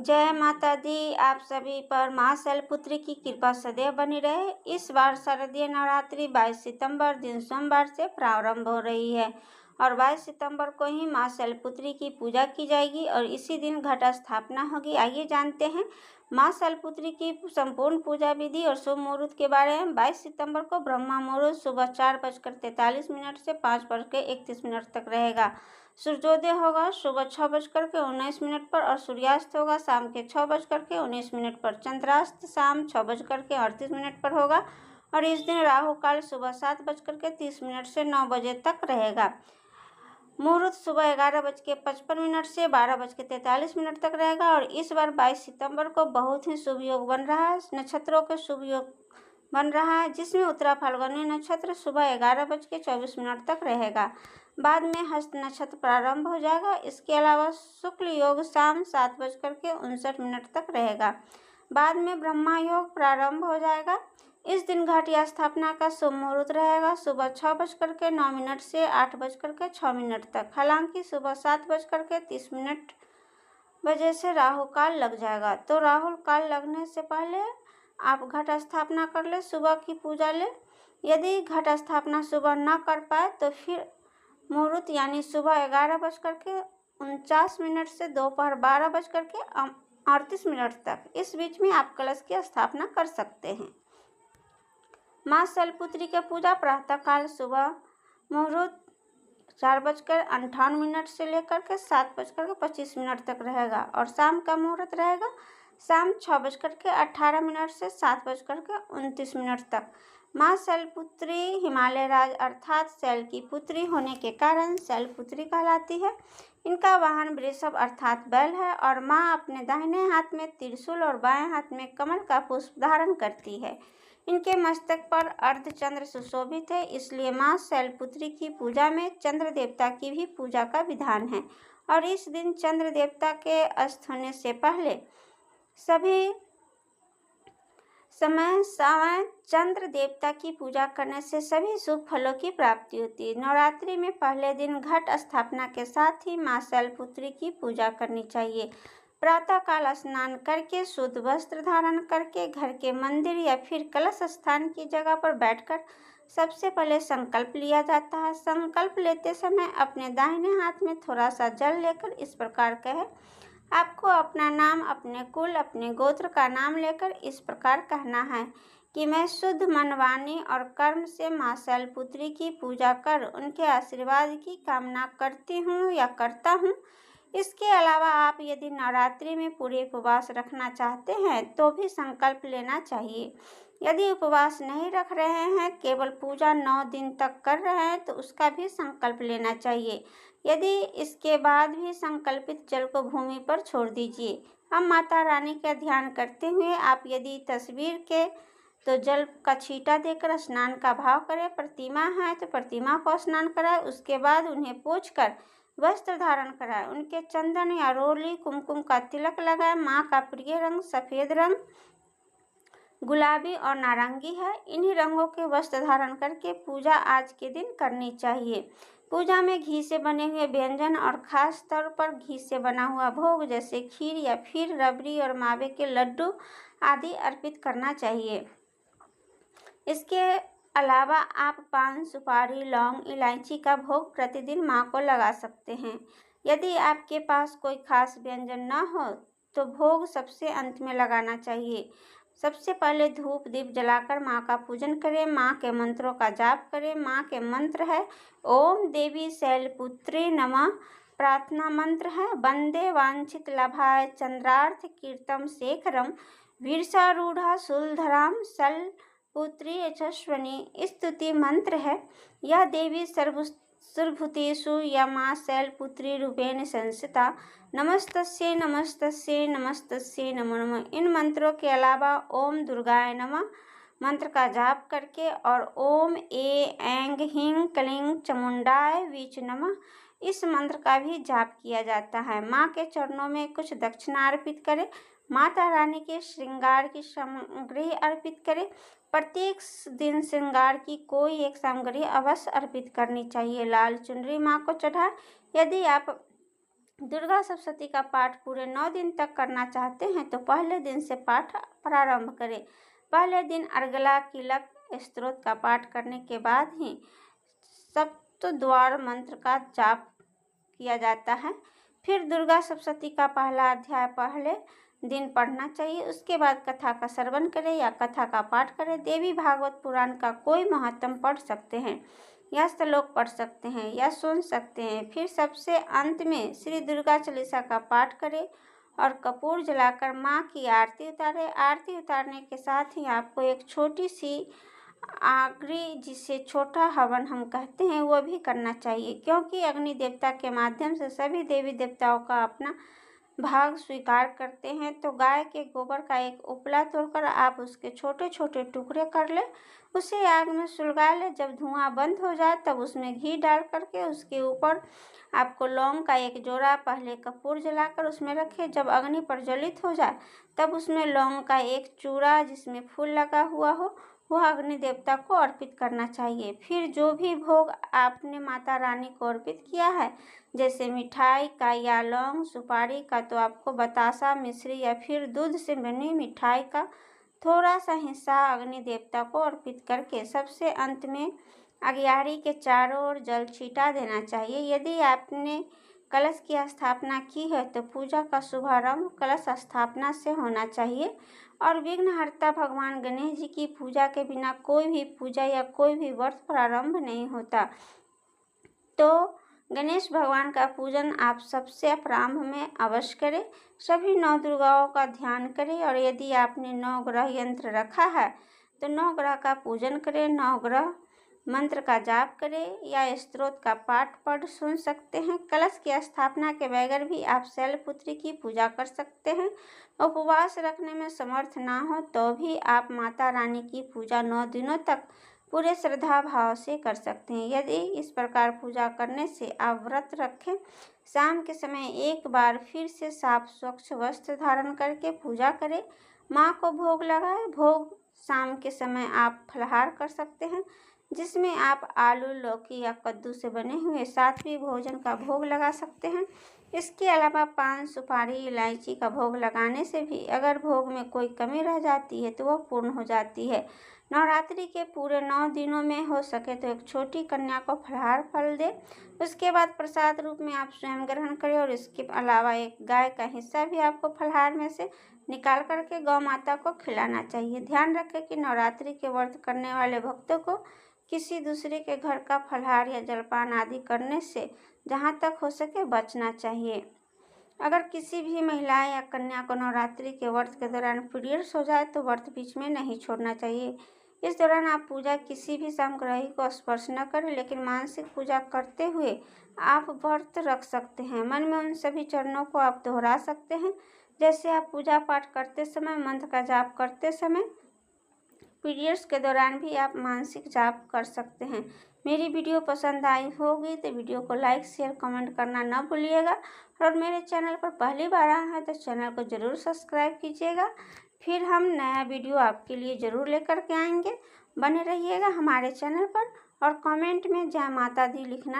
जय माता दी। आप सभी पर माँ शैलपुत्री की कृपा सदैव बनी रहे। इस बार शारदीय नवरात्रि 22 सितंबर दिन सोमवार से प्रारंभ हो रही है और 22 सितंबर को ही माँ शैलपुत्री की पूजा की जाएगी और इसी दिन घट स्थापना होगी। आइए जानते हैं माँ शैलपुत्री की संपूर्ण पूजा विधि और शुभ मुहूर्त के बारे में। 22 सितंबर को ब्रह्मा मुहूर्त सुबह 4:43 से 5:31 तक रहेगा। सूर्योदय होगा सुबह 6:19 पर और सूर्यास्त होगा शाम के 6:19 पर। चंद्रास्त शाम 6:38 पर होगा और इस दिन राहु काल सुबह 7:30 से 9 बजे तक रहेगा। मुहूर्त सुबह 11:55 से 12:43 तक रहेगा और इस बार 22 सितंबर को बहुत ही शुभ योग बन रहा है। नक्षत्रों के शुभ योग बन रहा है जिसमें उत्तरा फाल्गुनी नक्षत्र सुबह 11:24 तक रहेगा। बाद में हस्त नक्षत्र प्रारंभ हो जाएगा। इसके अलावा शुक्ल योग शाम 7:59 तक रहेगा। बाद में ब्रह्मा योग प्रारंभ हो जाएगा। इस दिन घट या स्थापना का शुभ मुहूर्त रहेगा सुबह 6:09 से 8:06 तक। हालांकि सुबह 7:30 बजे से राहु काल लग जाएगा, तो राहु काल लगने से पहले आप घट स्थापना कर ले, सुबह की पूजा ले। यदि घट स्थापना सुबह न कर पाए तो फिर मुहूर्त यानी सुबह 11:49 से दोपहर 12:38 तक, इस बीच में आप कलश की स्थापना कर सकते हैं। माँ शैलपुत्री की पूजा प्रातः काल सुबह मुहूर्त 4:58 से लेकर के 7:25 तक रहेगा और शाम का मुहूर्त रहेगा शाम 6:18 से 7:29 तक। माँ शैलपुत्री हिमालय राज अर्थात शैल की पुत्री होने के कारण शैलपुत्री कहलाती है। इनका वाहन वृषभ अर्थात बैल है और माँ अपने दाहिने हाथ में त्रिशूल और बाएं हाथ में कमल का पुष्प धारण करती है। इनके मस्तक पर अर्धचंद्र सुशोभित है, इसलिए माँ शैलपुत्री की पूजा में चंद्र देवता की भी पूजा का विधान है और इस दिन चंद्र देवता के अस्त होने से पहले सभी समय चंद्र देवता की पूजा करने से सभी शुभ फलों की प्राप्ति होती है। नवरात्रि में पहले दिन घट स्थापना के साथ ही माँ शैलपुत्री की पूजा करनी चाहिए। प्रातः काल स्नान करके शुद्ध वस्त्र धारण करके घर के मंदिर या फिर कलश स्थान की जगह पर बैठकर सबसे पहले संकल्प लिया जाता है। संकल्प लेते समय अपने दाहिने हाथ में थोड़ा सा जल लेकर इस प्रकार कहे। आपको अपना नाम, अपने कुल, अपने गोत्र का नाम लेकर इस प्रकार कहना है कि मैं शुद्ध मन, वाणी और कर्म से माँ शैलपुत्री की पूजा कर उनके आशीर्वाद की कामना करती हूँ या करता हूँ। इसके अलावा आप यदि नवरात्रि में पूरे उपवास रखना चाहते हैं तो भी संकल्प लेना चाहिए। यदि उपवास नहीं रख रहे हैं, केवल पूजा 9 दिन तक कर रहे हैं तो उसका भी संकल्प लेना चाहिए। यदि इसके बाद भी संकल्पित जल को भूमि पर छोड़ दीजिए। अब माता रानी का ध्यान करते हुए आप यदि तस्वीर के तो जल का छींटा देकर स्नान का भाव करें। प्रतिमा है तो प्रतिमा को स्नान कराएं। उसके बाद उन्हें पोंछकर वस्त्र धारण कराएं। उनके चंदन या रोली कुमकुम का तिलक लगाएं। माँ का प्रिय रंग सफ़ेद रंग, गुलाबी और नारंगी है। इन्हीं रंगों के वस्त्र धारण करके पूजा आज के दिन करनी चाहिए। पूजा में घी से बने हुए व्यंजन और खास तौर पर घी से बना हुआ भोग जैसे खीर या फिर रबड़ी और मावे के लड्डू आदि अर्पित करना चाहिए। इसके अलावा आप पान, सुपारी, लौंग, इलायची का भोग प्रतिदिन माँ को लगा सकते हैं। यदि आपके पास कोई खास व्यंजन न हो तो भोग सबसे अंत में लगाना चाहिए। सबसे पहले धूप दीप जलाकर माँ का पूजन करें। माँ के मंत्रों का जाप करें। माँ के मंत्र है ओम देवी शैलपुत्री नमः। प्रार्थना मंत्र है वंदे वांछित लाभाय चंद्रार्थ कीर्तम शेखरम वीरसारूढ़ा शूलधराम शैलपुत्री यशस्विनी। स्तुति मंत्र है यह देवी सर्वभूतेषु या माँ शैलपुत्री रूपेण संस्थिता नमस्तस्यै नमस्तस्यै नमस्तस्यै नमो नमः। इन मंत्रों के अलावा ओम दुर्गाय नमः मंत्र का जाप करके और ओम ऐं ह्रीं क्लीं चामुंडाय वीच नमः इस मंत्र का भी जाप किया जाता है। माँ के चरणों में कुछ दक्षिणा अर्पित करें। माता रानी के श्रृंगार की सामग्री अर्पित करें। प्रत्येक दिन श्रृंगार की कोई एक सामग्री अवश्य अर्पित करनी चाहिए। लाल चुनरी माँ को चढ़ाएं। यदि आप दुर्गा सप्तशती का पाठ पूरे 9 दिन तक करना चाहते हैं तो पहले दिन से पाठ प्रारंभ करें। पहले दिन अर्गला किलक स्तोत्र का पाठ करने के बाद ही सप्तद्वार मंत्र का जाप किया जाता है। फिर दुर्गा सप्तशती का पहला अध्याय पहले दिन पढ़ना चाहिए। उसके बाद कथा का श्रवण करें या कथा का पाठ करें। देवी भागवत पुराण का कोई महात्म पढ़ सकते हैं या श्लोक पढ़ सकते हैं या सुन सकते हैं। फिर सबसे अंत में श्री दुर्गा चालीसा का पाठ करें और कपूर जलाकर माँ की आरती उतारें। आरती उतारने के साथ ही आपको एक छोटी सी आगरी, जिसे छोटा हवन हम कहते हैं, वो भी करना चाहिए, क्योंकि अग्नि देवता के माध्यम से सभी देवी देवताओं का अपना भाग स्वीकार करते हैं। तो गाय के गोबर का एक उपला तोड़कर आप उसके छोटे छोटे टुकड़े कर ले, उसे आग में सुलगा ले। जब धुआं बंद हो जाए तब उसमें घी डाल करके उसके ऊपर आपको लौंग का एक जोड़ा पहले कपूर जलाकर उसमें रखें। जब अग्नि प्रज्वलित हो जाए तब उसमें लौंग का एक चूड़ा जिसमें फूल लगा हुआ हो वह अग्नि देवता को अर्पित करना चाहिए। फिर जो भी भोग आपने माता रानी को अर्पित किया है, जैसे मिठाई का या लौंग सुपारी का, तो आपको बतासा, मिश्री या फिर दूध से बनी मिठाई का थोड़ा सा हिस्सा अग्नि देवता को अर्पित करके सबसे अंत में अग्यारी के चारों ओर जल छीटा देना चाहिए। यदि आपने कलश की स्थापना की है तो पूजा का शुभारंभ कलश स्थापना से होना चाहिए। और विघ्नहर्ता भगवान गणेश जी की पूजा के बिना कोई भी पूजा या कोई भी व्रत प्रारंभ नहीं होता। तो गणेश भगवान का पूजन आप सबसे प्रारंभ में अवश्य करें। सभी 9 दुर्गाओं का ध्यान करें और यदि आपने 9 ग्रह यंत्र रखा है तो 9 ग्रह का पूजन करें। 9 ग्रह मंत्र का जाप करें या स्तोत्र का पाठ पढ़ सुन सकते हैं। कलश की स्थापना के बगैर भी आप शैलपुत्री की पूजा कर सकते हैं। उपवास रखने में समर्थ ना हो तो भी आप माता रानी की पूजा 9 दिनों तक पूरे श्रद्धा भाव से कर सकते हैं। यदि इस प्रकार पूजा करने से आप व्रत रखें, शाम के समय एक बार फिर से साफ स्वच्छ वस्त्र धारण करके पूजा करें, माँ को भोग लगाएं। भोग शाम के समय आप फलाहार कर सकते हैं, जिसमें आप आलू, लौकी या कद्दू से बने हुए सात्विक भोजन का भोग लगा सकते हैं। इसके अलावा पान, सुपारी, इलायची का भोग लगाने से भी अगर भोग में कोई कमी रह जाती है तो वह पूर्ण हो जाती है। नवरात्रि के पूरे 9 दिनों में हो सके तो एक छोटी कन्या को फलाहार फल दे। उसके बाद प्रसाद रूप में आप स्वयं ग्रहण करें और इसके अलावा एक गाय का हिस्सा भी आपको फलाहार में से निकाल करके गौ माता को खिलाना चाहिए। ध्यान रखें कि नवरात्रि के व्रत करने वाले भक्तों को किसी दूसरे के घर का फलाहार या जलपान आदि करने से जहाँ तक हो सके बचना चाहिए। अगर किसी भी महिला या कन्या को नवरात्रि के व्रत के दौरान पीरियड्स हो जाए तो व्रत बीच में नहीं छोड़ना चाहिए। इस दौरान आप पूजा किसी भी सामग्री को स्पर्श न करें, लेकिन मानसिक पूजा करते हुए आप व्रत रख सकते हैं। मन में उन सभी चरणों को आप दोहरा सकते हैं, जैसे आप पूजा पाठ करते समय, मंत्र का जाप करते समय। पीरियड्स के दौरान भी आप मानसिक जाप कर सकते हैं। मेरी वीडियो पसंद आई होगी तो वीडियो को लाइक, शेयर, कमेंट करना न भूलिएगा। और मेरे चैनल पर पहली बार आए हैं तो चैनल को ज़रूर सब्सक्राइब कीजिएगा। फिर हम नया वीडियो आपके लिए ज़रूर लेकर के आएंगे। बने रहिएगा हमारे चैनल पर और कमेंट में जय माता दी लिखना